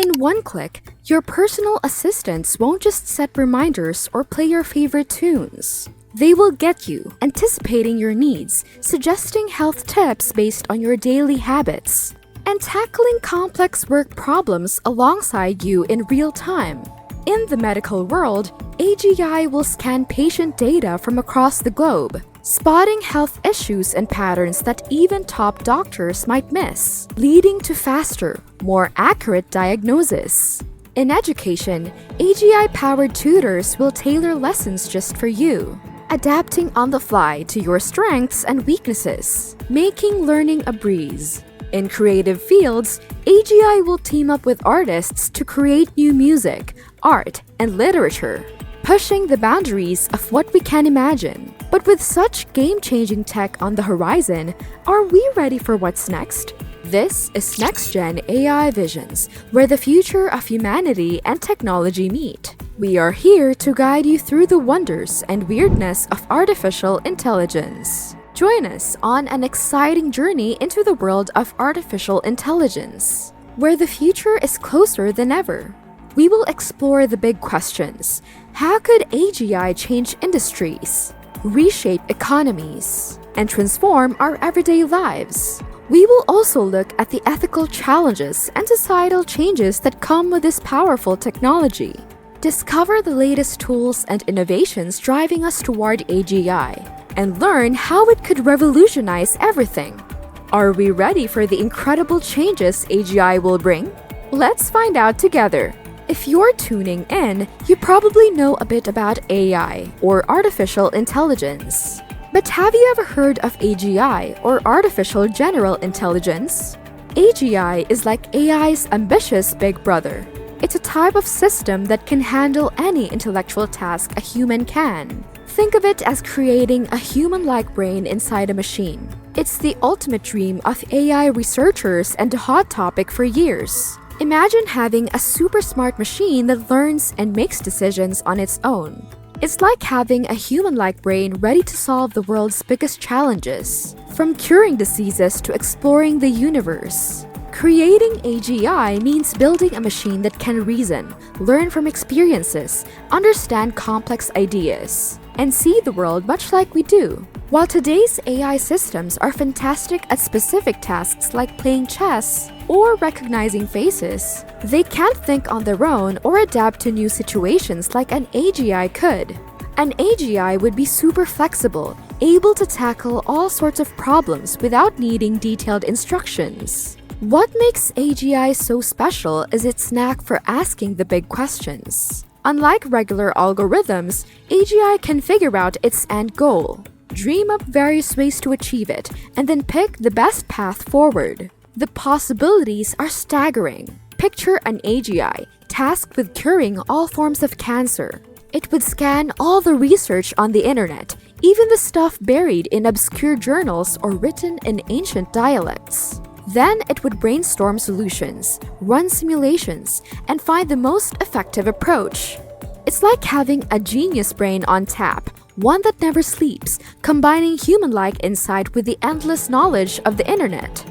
In one click, your personal assistants won't just set reminders or play your favorite tunes. They will get you, anticipating your needs, suggesting health tips based on your daily habits, and tackling complex work problems alongside you in real time. In the medical world, AGI will scan patient data from across the globe, spotting health issues and patterns that even top doctors might miss, leading to faster, more accurate diagnosis. In education, AGI-powered tutors will tailor lessons just for you, adapting on the fly to your strengths and weaknesses, making learning a breeze. In creative fields, AGI will team up with artists to create new music, art, and literature, pushing the boundaries of what we can imagine. But with such game-changing tech on the horizon, are we ready for what's next? This is NextGen AI Visions, where the future of humanity and technology meet. We are here to guide you through the wonders and weirdness of artificial intelligence. Join us on an exciting journey into the world of artificial intelligence, where the future is closer than ever. We will explore the big questions. How could AGI change industries, reshape economies, and transform our everyday lives? We will also look at the ethical challenges and societal changes that come with this powerful technology. Discover the latest tools and innovations driving us toward AGI, and learn how it could revolutionize everything. Are we ready for the incredible changes AGI will bring? Let's find out together. If you're tuning in, you probably know a bit about AI, or artificial intelligence. But have you ever heard of AGI, or artificial general intelligence? AGI is like AI's ambitious big brother. It's a type of system that can handle any intellectual task a human can. Think of it as creating a human-like brain inside a machine. It's the ultimate dream of AI researchers and a hot topic for years. Imagine having a super smart machine that learns and makes decisions on its own. It's like having a human-like brain ready to solve the world's biggest challenges, from curing diseases to exploring the universe. Creating AGI means building a machine that can reason, learn from experiences, understand complex ideas, and see the world much like we do. While today's AI systems are fantastic at specific tasks like playing chess or recognizing faces, they can't think on their own or adapt to new situations like an AGI could. An AGI would be super flexible, able to tackle all sorts of problems without needing detailed instructions. What makes AGI so special is its knack for asking the big questions. Unlike regular algorithms, AGI can figure out its end goal, dream up various ways to achieve it, and then pick the best path forward. The possibilities are staggering. Picture an AGI tasked with curing all forms of cancer. It would scan all the research on the internet, even the stuff buried in obscure journals or written in ancient dialects. Then it would brainstorm solutions, run simulations, and find the most effective approach. It's like having a genius brain on tap, one that never sleeps, combining human-like insight with the endless knowledge of the internet.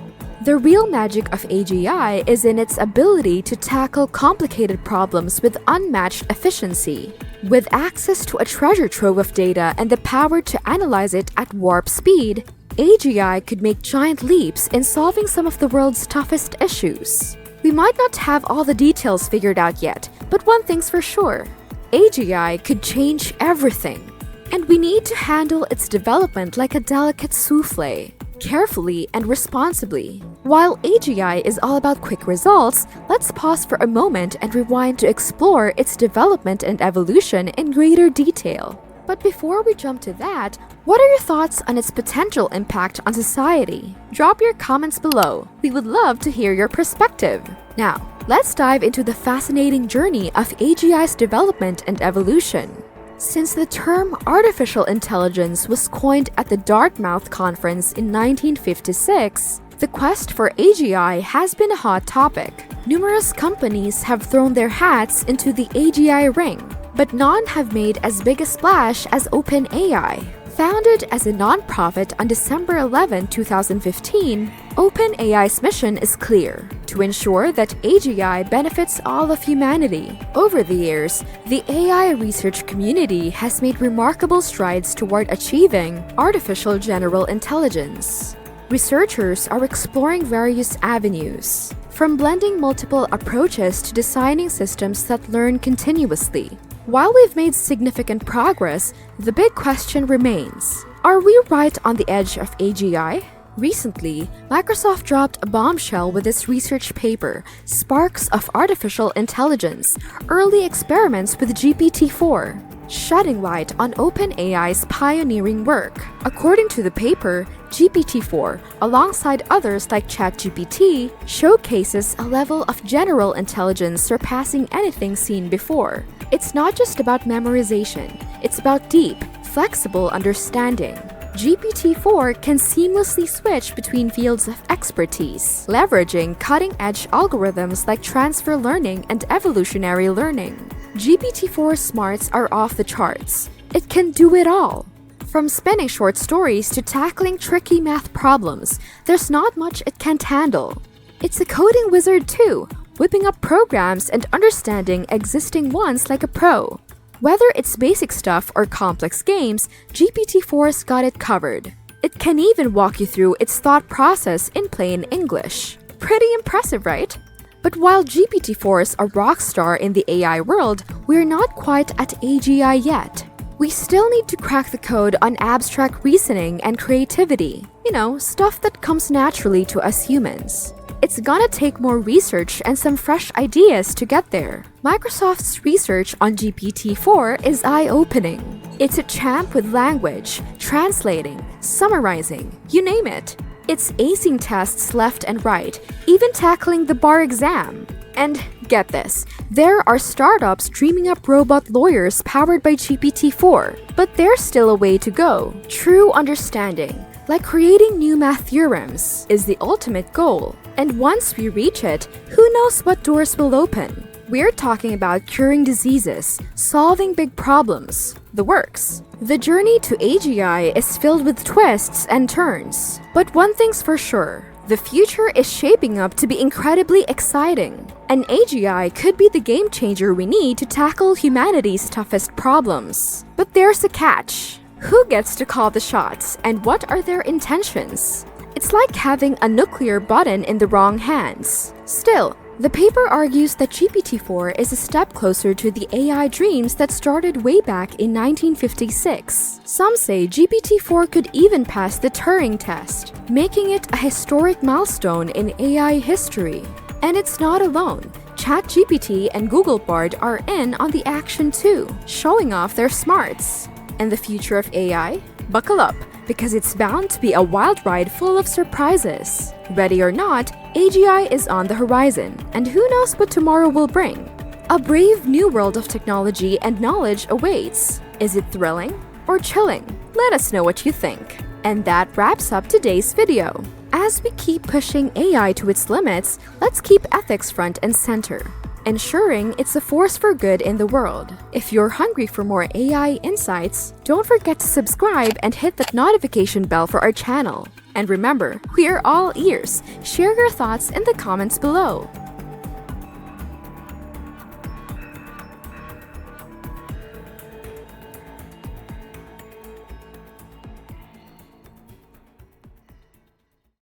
The real magic of AGI is in its ability to tackle complicated problems with unmatched efficiency. With access to a treasure trove of data and the power to analyze it at warp speed, AGI could make giant leaps in solving some of the world's toughest issues. We might not have all the details figured out yet, but one thing's for sure. AGI could change everything. And we need to handle its development like a delicate souffle, carefully and responsibly. While AGI is all about quick results, let's pause for a moment and rewind to explore its development and evolution in greater detail. But before we jump to that, what are your thoughts on its potential impact on society? Drop your comments below. We would love to hear your perspective. Now, let's dive into the fascinating journey of AGI's development and evolution. Since the term artificial intelligence was coined at the Dartmouth Conference in 1956, the quest for AGI has been a hot topic. Numerous companies have thrown their hats into the AGI ring, but none have made as big a splash as OpenAI. Founded as a non-profit on December 11, 2015, OpenAI's mission is clear: to ensure that AGI benefits all of humanity. Over the years, the AI research community has made remarkable strides toward achieving artificial general intelligence. Researchers are exploring various avenues, from blending multiple approaches to designing systems that learn continuously. While we've made significant progress, the big question remains: are we right on the edge of AGI? Recently, Microsoft dropped a bombshell with its research paper, Sparks of Artificial Intelligence: Early Experiments with GPT-4, shedding light on OpenAI's pioneering work. According to the paper, GPT-4, alongside others like ChatGPT, showcases a level of general intelligence surpassing anything seen before. It's not just about memorization, it's about deep, flexible understanding. GPT-4 can seamlessly switch between fields of expertise, leveraging cutting-edge algorithms like transfer learning and evolutionary learning. GPT-4 smarts are off the charts. It can do it all. From spinning short stories to tackling tricky math problems, there's not much it can't handle. It's a coding wizard too, whipping up programs and understanding existing ones like a pro. Whether it's basic stuff or complex games, GPT-4's got it covered. It can even walk you through its thought process in plain English. Pretty impressive, right? But while GPT-4 is a rock star in the AI world, we're not quite at AGI yet. We still need to crack the code on abstract reasoning and creativity. You know, stuff that comes naturally to us humans. It's gonna take more research and some fresh ideas to get there. Microsoft's research on GPT-4 is eye-opening. It's a champ with language, translating, summarizing, you name it. It's acing tests left and right, even tackling the bar exam. And get this, there are startups dreaming up robot lawyers powered by GPT-4, but there's still a way to go. True understanding, like creating new math theorems, is the ultimate goal. And once we reach it, who knows what doors will open? We're talking about curing diseases, solving big problems, the works. The journey to AGI is filled with twists and turns. But one thing's for sure, the future is shaping up to be incredibly exciting. And AGI could be the game changer we need to tackle humanity's toughest problems. But there's a catch. Who gets to call the shots, and what are their intentions? It's like having a nuclear button in the wrong hands. Still, the paper argues that GPT-4 is a step closer to the AI dreams that started way back in 1956. Some say GPT-4 could even pass the Turing test, making it a historic milestone in AI history. And it's not alone. ChatGPT and Google Bard are in on the action too, showing off their smarts. And the future of AI? Buckle up, because it's bound to be a wild ride full of surprises. Ready or not, AGI is on the horizon, and who knows what tomorrow will bring? A brave new world of technology and knowledge awaits. Is it thrilling or chilling? Let us know what you think. And that wraps up today's video. As we keep pushing AI to its limits, let's keep ethics front and center, ensuring it's a force for good in the world. If you're hungry for more AI insights, don't forget to subscribe and hit that notification bell for our channel. And remember, we are all ears. Share your thoughts in the comments below.